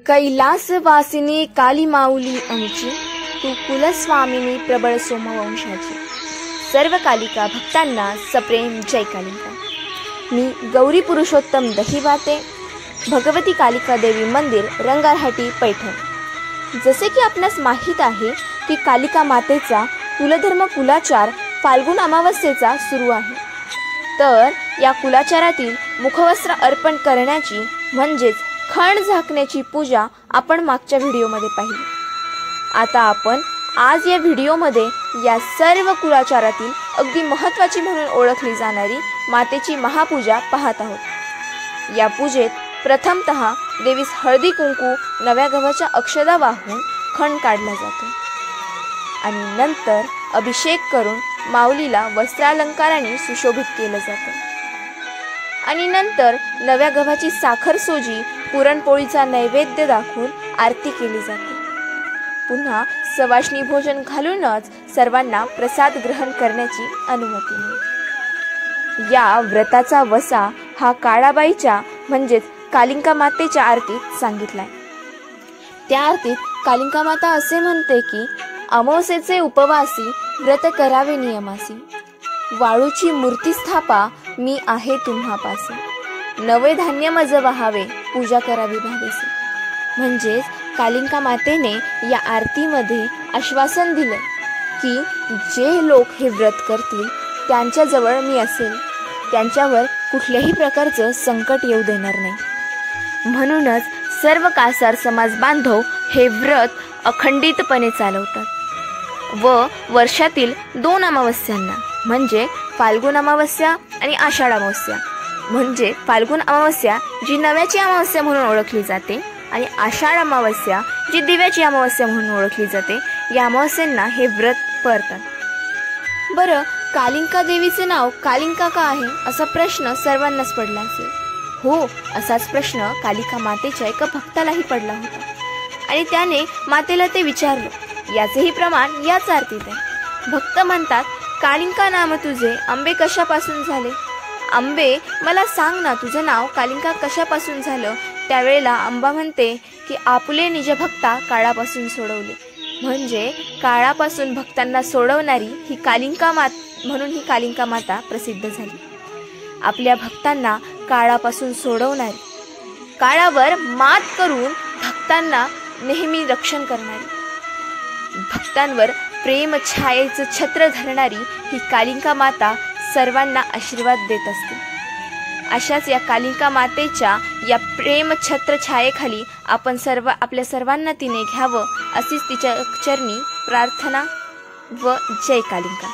कैलासवासिनी काली माऊली आमची, तू कुलस्वामिनी प्रबळ सोमवंशाची। सर्व कालिका भक्तांना सप्रेम जय कालिका। मी गौरी पुरुषोत्तम दहिवाते, भगवती कालिका देवी मंदिर, रंगारहाटी, पैठण। जसे की आपणास माहीत आहे की कालिका मातेचा कुलधर्म कुलाचार फाल्गुन अमावस्येचा सुरू आहे, तर या कुलाचारातील मुखवस्त्र अर्पण करण्याची म्हणजेच खण झाकण्याची पूजा आपण मागच्या व्हिडिओमध्ये पाहिली। आता आपण आज या व्हिडिओमध्ये या सर्व कुलाचारातील अगदी महत्त्वाची म्हणून ओळखली जाणारी मातेची महापूजा पाहत आहोत। या पूजेत प्रथमतः देवीस हळदी कुंकू नव्या गव्हाच्या अक्षदा वाहून खण काढला जातो आणि नंतर अभिषेक करून माऊलीला वस्त्रालंकाराने सुशोभित केलं जातं आणि नंतर नव्या गव्हाची साखर सोजी पुरणपोळीचा नैवेद्य दाखवून आरती केली जाते। पुन्हा सवाष्णी भोजन घालूनच सर्वांना प्रसाद ग्रहण करण्याची अनुमती मिळते। या व्रताचा वसा हा काळाबाईच्या म्हणजेच कालिका मातेच्या आरतीत सांगितलाय। त्या आरतीत कालिका माता असे म्हणते की अमावस्येचे उपवासी व्रत करावे नियमासी, वाळूची मूर्ती स्थापा मी आहे तुम्हापासी, नवे धान्य मज वाहावे पूजा करावी भावेसी। म्हणजेच कालिका मातेने या आरतीमध्ये आश्वासन दिले की जे लोक हे व्रत करतील त्यांच्याजवळ मी असेल, त्यांच्यावर कुठल्याही प्रकारचं संकट येऊ देणार नाही। म्हणूनच सर्व कासार समाज बांधव हे व्रत अखंडितपणे चालवतात व वर्षातील 2 अमावस्यांना म्हणजे फाल्गुन अमावस्या आणि आषाढ अमावस्या, म्हणजे फाल्गुन अमावस्या जी नव्याची अमावस्या म्हणून ओळखली जाते आणि आषाढ अमावस्या जी दिव्याची अमावस्या म्हणून ओळखली जाते, या अमावस्यांना हे व्रत करतात। बरं, कालिका देवीचे नाव कालिका का आहे असा प्रश्न सर्वांनाच पडला असेल। हो, असाच प्रश्न कालिका मातेच्या एका भक्तालाही पडला होता आणि त्याने मातेला ते विचारलं। याचेही प्रमाण याच आरतीत आहे। भक्त म्हणतात, कालिका नाम तुझे अंबे कशापासून झाले? अंबे, मला सांग ना, तुझं नाव कालिका कशापासून झालं? त्यावेळेला अंबा म्हणते की आपुले निज भक्ता काळापासून सोडवले। म्हणजे काळापासून भक्तांना सोडवणारी ही कालिका म्हणून ही कालिका माता प्रसिद्ध झाली। आपल्या भक्तांना काळापासून सोडवणारी, काळावर मात करून भक्तांना नेहमी रक्षण करणारी, भक्तांवर प्रेम छायेचं छत्र धरणारी ही कालिका माता सर्वांना आशीर्वाद देत असते। अशाच या कालिका मातेच्या या प्रेम छत्र छायेखाली आपण आपल्या सर्वांना तिने घ्यावं अशीच तिच्या चरणी प्रार्थना व जय कालिका।